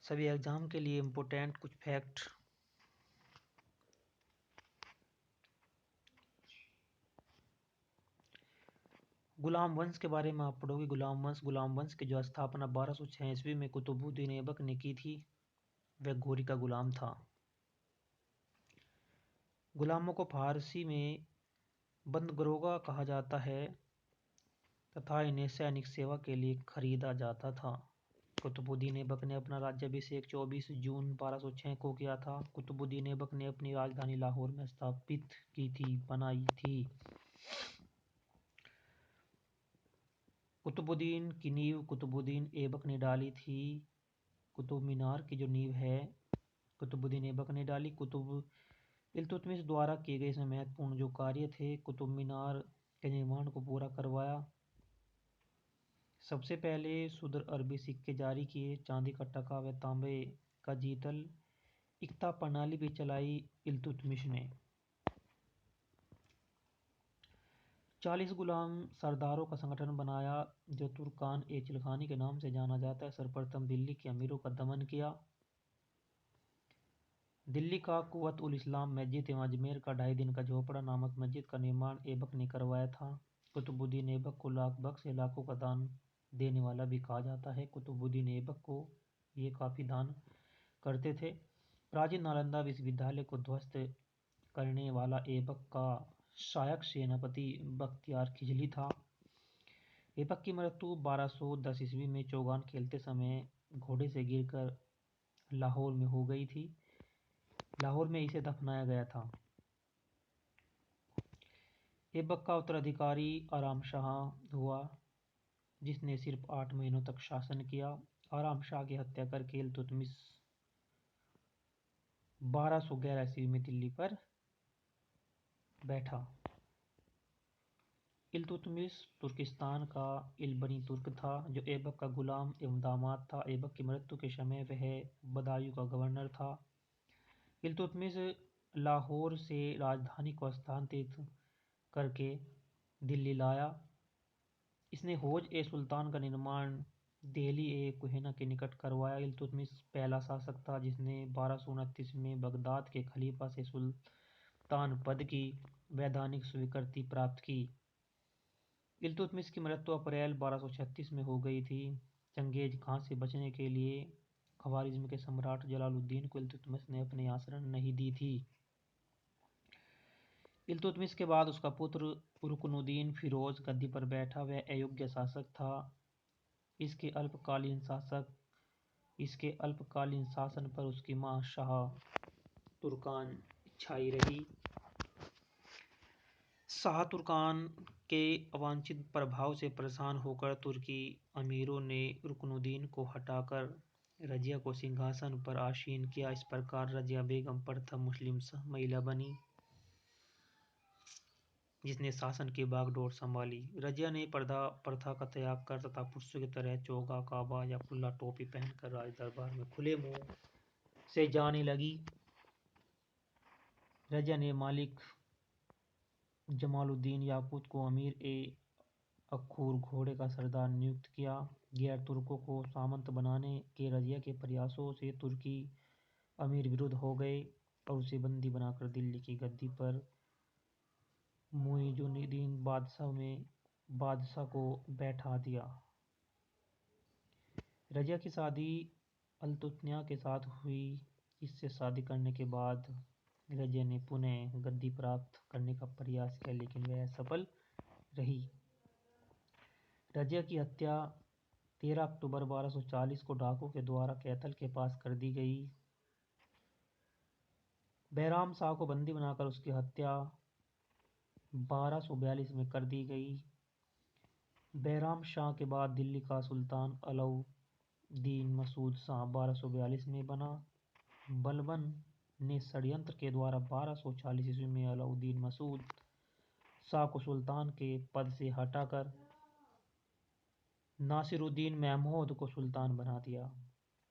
सभी एग्जाम के लिए इम्पोर्टेंट कुछ फैक्ट। गुलाम वंश के बारे में आप पढ़ोगे। गुलाम वंश की जो स्थापना 1206 ईस्वी में कुतुबुद्दीन ऐबक ने की थी, वह घोरी का गुलाम था। गुलामों को फारसी में बंदगरोगा कहा जाता है तथा इन्हें सैनिक सेवा के लिए खरीदा जाता था। कुतुबुद्दीन ऐबक ने अपना राज्याभिषेक 24 जून 1206 को किया था। कुतुबुद्दीन ऐबक ने अपनी राजधानी लाहौर में स्थापित बनाई थी। कुतुबुद्दीन की नींव कुतुबुद्दीन ऐबक ने डाली थी। कुतुब मीनार की जो नींव है कुतुबुद्दीन ऐबक ने डाली। इल्तुतमिश द्वारा किए गए इसमें महत्वपूर्ण जो कार्य थे, कुतुब मीनार के निर्माण को पूरा करवाया। सबसे पहले शुद्ध अरबी सिक्के जारी किए, चांदी का टका व तांबे का जीतल। इक्ता प्रणाली भी चलाई इल्तुतमिश ने। 40 गुलाम सरदारों का संगठन बनाया जो तुर्कान ए चिलखानी के नाम से जाना जाता है। सर्वप्रथम दिल्ली के अमीरों का दमन किया। दिल्ली का कुव्वत उल इस्लाम मस्जिद एवं अजमेर का 2.5 दिन का झोपड़ा नामक मस्जिद का निर्माण ऐबक ने करवाया था। कुतुबुद्दीन ऐबक को लाख बख्श या लाखों का दान देने वाला भी कहा जाता है। कुतुबुद्दीन ऐबक को ये काफ़ी दान करते थे। प्राचीन नालंदा विश्वविद्यालय को ध्वस्त करने वाला ऐबक का सहायक सेनापति बख्तियार खिजली था। ऐबक की मृत्यु 1210 ईस्वी में चौगान खेलते समय घोड़े से गिरकर लाहौर में हो गई थी। लाहौर में इसे दफनाया गया था। ऐबक का उत्तराधिकारी आराम शाह हुआ, जिसने सिर्फ 8 महीनों तक शासन किया। आराम शाह की हत्या करके इल्तुतमिश 1211 ईस्वी में दिल्ली पर बैठा। इल्तुतमिश तुर्किस्तान का इल्बनी तुर्क था जो ऐबक का गुलाम एवं दामाद था। ऐबक की मृत्यु के समय वह बदायूं का गवर्नर था। इल्तुतमिश लाहौर से राजधानी को स्थानांतरित करके दिल्ली लाया। इसने हौज ए सुल्तान का निर्माण दिल्ली ए कुहेना के निकट करवाया। इल्तुतमिश पहला शासक था जिसने 1229 में बगदाद के खलीफा से सुल्तान पद की वैधानिक स्वीकृति प्राप्त की। इल्तुतमिश की मृत्यु अप्रैल 1236 में हो गई थी। चंगेज खां से बचने के लिए ख्वारिज्म के सम्राट जलालुद्दीन को इल्तुतमिश ने अपने यहाँ शरण नहीं दी थी। इल्तुतमिश के बाद उसका पुत्र रुकनुद्दीन फिरोज गद्दी पर बैठा। वह अयोग्य शासक था। इसके अल्पकालीन शासन पर उसकी मां शाह तुर्कान छाई रही। शाह तुर्कान के अवांछित प्रभाव से परेशान होकर तुर्की अमीरों ने रुकनुद्दीन को हटाकर रजिया को सिंहासन पर आसीन किया। इस प्रकार रजिया बेगम प्रथम मुस्लिम महिला बनी जिसने शासन की बागडोर संभाली। रजिया ने प्रथा का त्याग कर तथा पुरुषों की तरह चोगा काबा या खुला टोपी पहनकर राज दरबार में खुले मुंह से जाने लगी। रजिया ने मालिक जमालुद्दीन याकूत को अमीर ए अखूर घोड़े का सरदार नियुक्त किया। गैर तुर्कों को सामंत बनाने के रजिया के प्रयासों से तुर्की अमीर विरुद्ध हो गए और उसे बंदी बनाकर दिल्ली की गद्दी पर मुइजुद्दीन बादशाह को बैठा दिया। रजिया की शादी अल्तुतनिया के साथ हुई। इससे शादी करने के बाद रजिया ने पुनः गद्दी प्राप्त करने का प्रयास किया लेकिन वह असफल रही। रजिया की हत्या 13 अक्टूबर 1240 को डाकुओं के द्वारा कैथल के पास कर दी गई। बैराम शाह को बंदी बनाकर उसकी हत्या 1242 में कर दी गई। बैराम शाह के बाद दिल्ली का सुल्तान अलाउद्दीन मसूद शाह 1242 में बना। बलबन ने षड्यंत्र के द्वारा 1240 ईस्वी में अलाउद्दीन मसूद शाह को सुल्तान के पद से हटाकर नासिरुद्दीन महमूद को सुल्तान बना दिया।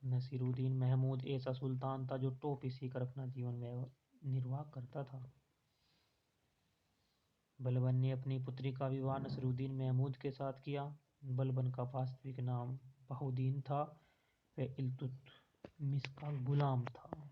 नासिरुद्दीन महमूद ऐसा सुल्तान था जो टोपी सीकर अपना जीवन निर्वाह करता था। बलबन ने अपनी पुत्री का विवाह नसीरुद्दीन महमूद के साथ किया। बलबन का वास्तविक नाम बहाउद्दीन था। वह का गुलाम था।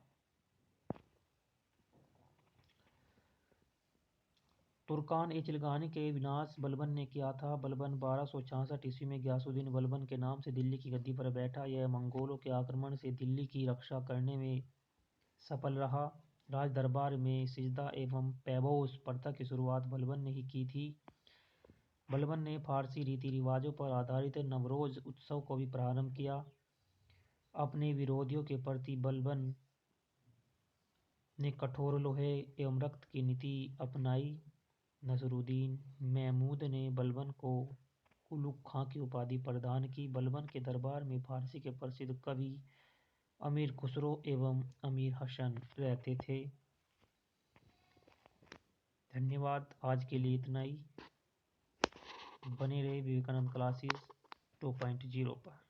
तुर्कान ए चिलगानी के विनाश बलबन ने किया था। बलबन 1266 ईस्वी में गयासुद्दीन बलबन के नाम से दिल्ली की गद्दी पर बैठा। यह मंगोलों के आक्रमण से दिल्ली की रक्षा करने में सफल रहा। राज दरबार में सिजदा एवं पैबोस प्रथा की शुरुआत बलबन ने ही की थी। बलबन ने फारसी रीति रिवाजों पर आधारित नवरोज उत्सव को भी प्रारंभ किया। अपने विरोधियों के प्रति बलबन ने कठोर लोहे एवं रक्त की नीति अपनाई। नसरुद्दीन महमूद ने बलबन को उलुग खां की उपाधि प्रदान की। बलबन के दरबार में फारसी के प्रसिद्ध कवि अमीर खुसरो एवं अमीर हसन रहते थे। धन्यवाद। आज के लिए इतना ही। बने रहे विवेकानंद क्लासेस 2.0 पर।